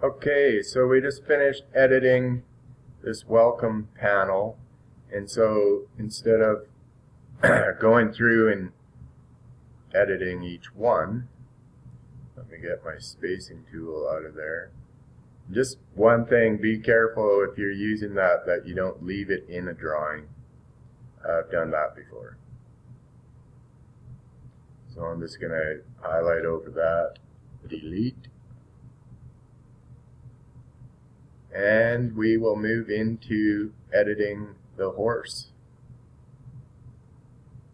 Okay, so we just finished editing this welcome panel, and so instead of going through and editing each one, let me get my spacing tool out of there. Just one thing, be careful if you're using that you don't leave it in a drawing. I've done that before. So I'm just going to highlight over that, delete. And we will move into editing the horse.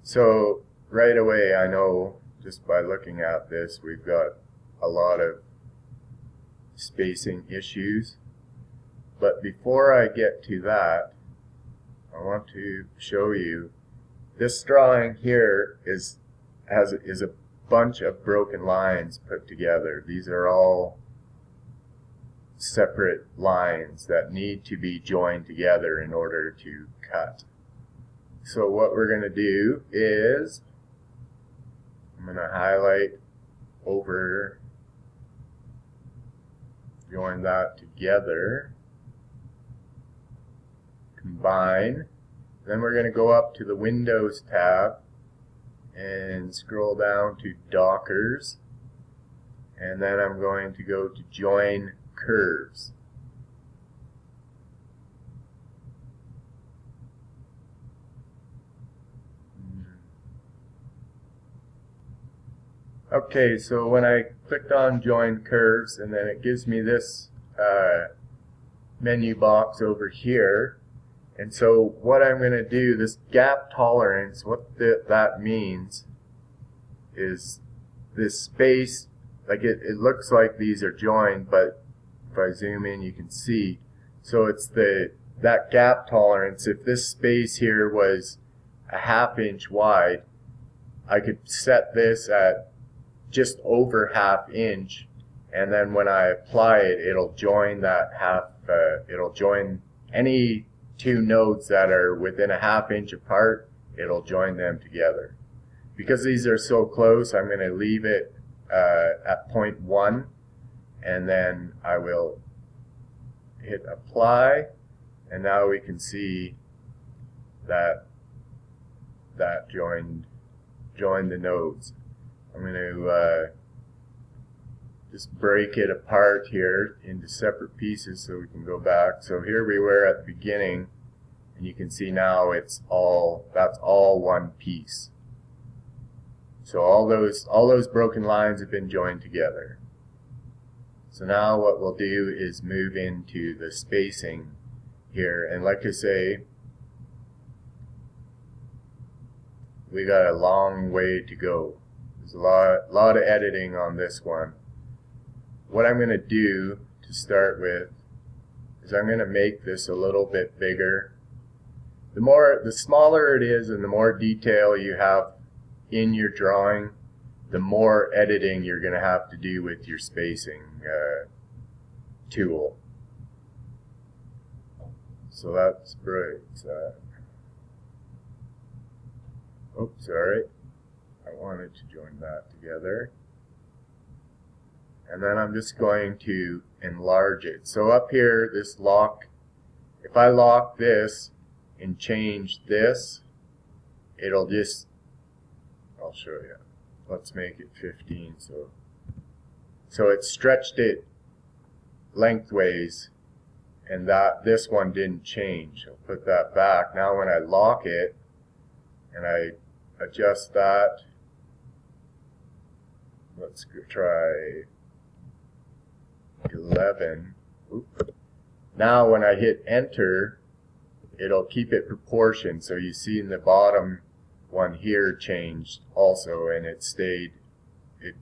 So right away I know just by looking at this we've got a lot of spacing issues. But before I get to that, I want to show you this drawing here is a bunch of broken lines put together. These are all separate lines that need to be joined together in order to cut. So what we're going to do is I'm going to highlight over, join that together, combine, then we're going to go up to the Windows tab and scroll down to Dockers, and then I'm going to go to Join Curves. Okay, so when I clicked on Join Curves, and then it gives me this menu box over here. And so what I'm going to do, this gap tolerance, what that means is this space, like it looks like these are joined, but if I zoom in you can see. So it's that gap tolerance. If this space here was a ½ inch wide, I could set this at just over ½ inch, and then when I apply it, it'll join that it'll join any two nodes that are within a ½ inch apart, it'll join them together. Because these are so close, I'm going to leave it at 0.1, and then I will hit apply, and now we can see that joined the nodes. I'm going to just break it apart here into separate pieces so we can go back. So here we were at the beginning, and you can see now that's all one piece. So all those broken lines have been joined together. So now what we'll do is move into the spacing here, and like I say, we got a long way to go. There's a lot of editing on this one. What I'm going to do to start with is I'm going to make this a little bit bigger. The smaller it is and the more detail you have in your drawing, the more editing you're going to have to do with your spacing tool. So that's great. Oops, sorry. I wanted to join that together. And then I'm just going to enlarge it. So up here, this lock, if I lock this and change this, it'll just, I'll show you. Let's make it 15. So it stretched it lengthways, and this one didn't change. I'll put that back. Now when I lock it and I adjust that, let's try 11. Oop. Now when I hit enter, it'll keep it proportioned. So you see in the bottom one here changed also, and it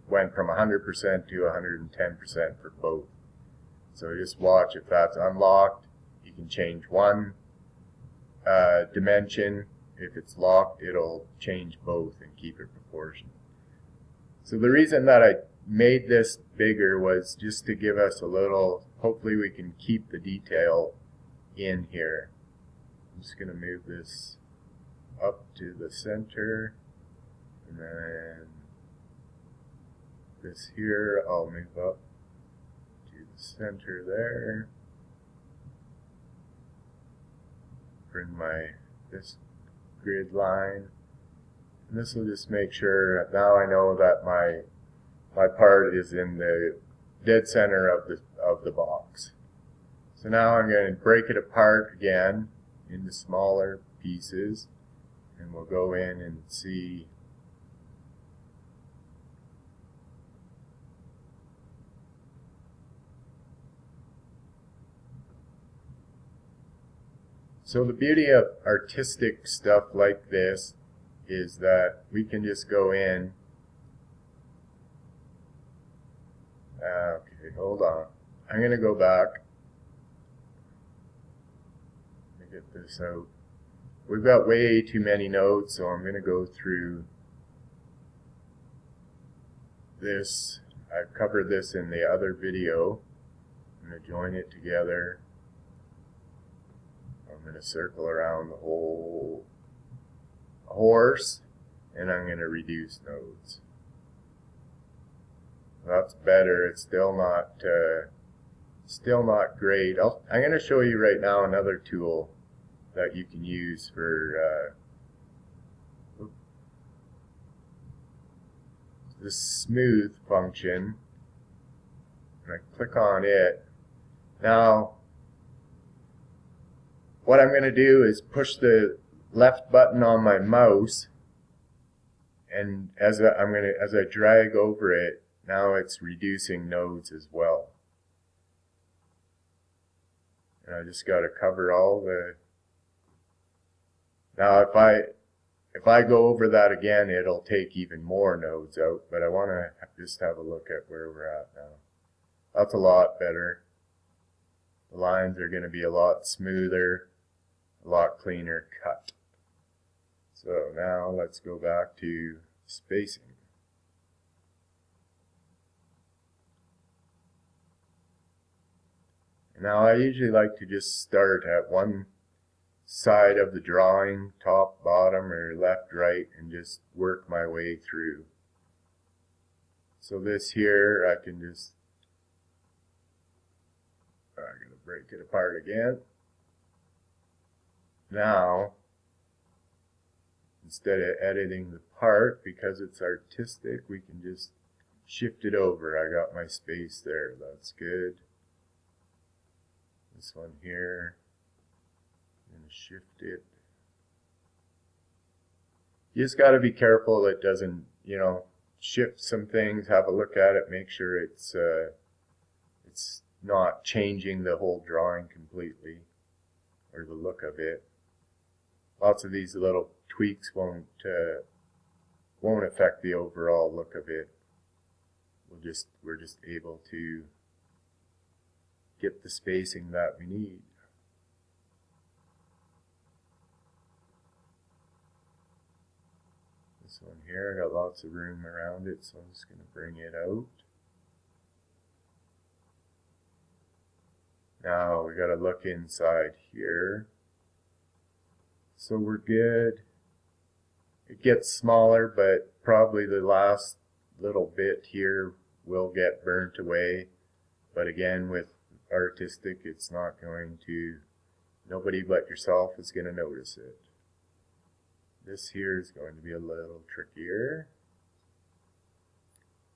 went from 100% to 110% for both. So just watch, if that's unlocked, you can change one dimension. If it's locked, it'll change both and keep it proportioned. So the reason that I made this bigger was just to give us a little, hopefully we can keep the detail in here. I'm just going to move this up to the center, and then this here I'll move up to the center there. Bring this grid line. And this will just make sure, now I know that my part is in the dead center of the box. So now I'm going to break it apart again into smaller pieces, and we'll go in and see. So the beauty of artistic stuff like this is that we can just go in. Okay, hold on. I'm going to go back. Let me get this out. We've got way too many nodes, so I'm going to go through this. I've covered this in the other video. I'm going to join it together. I'm going to circle around the whole horse, and I'm going to reduce nodes. That's better. It's still not great. I'm going to show you right now another tool that you can use for the smooth function. And I click on it. Now, what I'm going to do is push the left button on my mouse, and as I drag over it, now it's reducing nodes as well. And I just got to cover all the. Now if I go over that again, it'll take even more nodes out, but I want to just have a look at where we're at now. That's a lot better. The lines are going to be a lot smoother, a lot cleaner cut. So now let's go back to spacing. Now I usually like to just start at one side of the drawing, top, bottom, or left, right, and just work my way through. So this here, I can just, I'm going to break it apart again. Now, instead of editing the part, because it's artistic, we can just shift it over. I got my space there. That's good. This one here, I'm going to shift it. You just got to be careful it doesn't, shift some things, have a look at it, make sure it's not changing the whole drawing completely, or the look of it. Lots of these little tweaks won't affect the overall look of it. We're just able to get the spacing that we need. This one here, I got lots of room around it, so I'm just going to bring it out. Now we got to look inside here. So we're good. It gets smaller, but probably the last little bit here will get burnt away. But again, with artistic, it's not going to, nobody but yourself is going to notice it. This here is going to be a little trickier.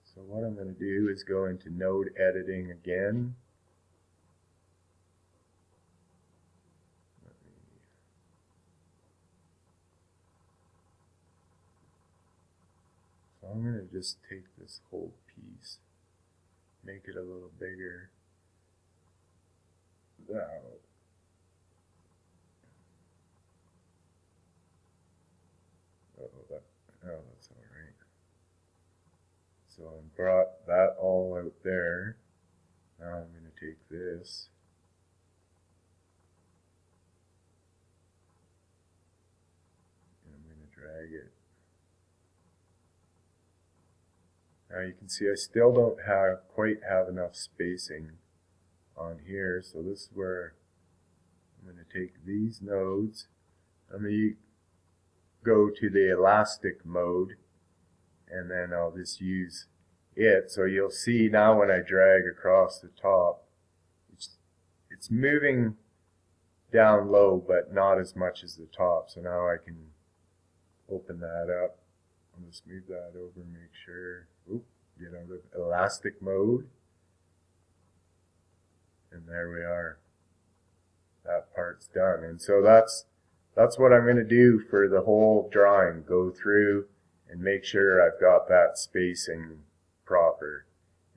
So what I'm going to do is go into node editing again. So I'm going to just take this whole piece, make it a little bigger. Now, that's all right. So I brought that all out there. Now I'm going to take this. And I'm going to drag it. Now you can see I still don't quite have enough spacing on here, so this is where I'm going to take these nodes. I'm going to go to the elastic mode, and then I'll just use it. So you'll see now when I drag across the top, it's moving down low, but not as much as the top. So now I can open that up. I'm just move that over and make sure. Oop, get out of elastic mode. And there we are. That part's done. And so that's what I'm going to do for the whole drawing. Go through and make sure I've got that spacing proper.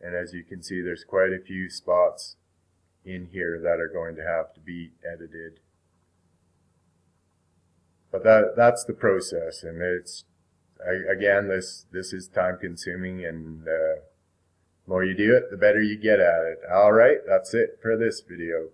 And as you can see, there's quite a few spots in here that are going to have to be edited. But that's the process, and it's again, this is time consuming, and the more you do it, the better you get at it. Alright, that's it for this video.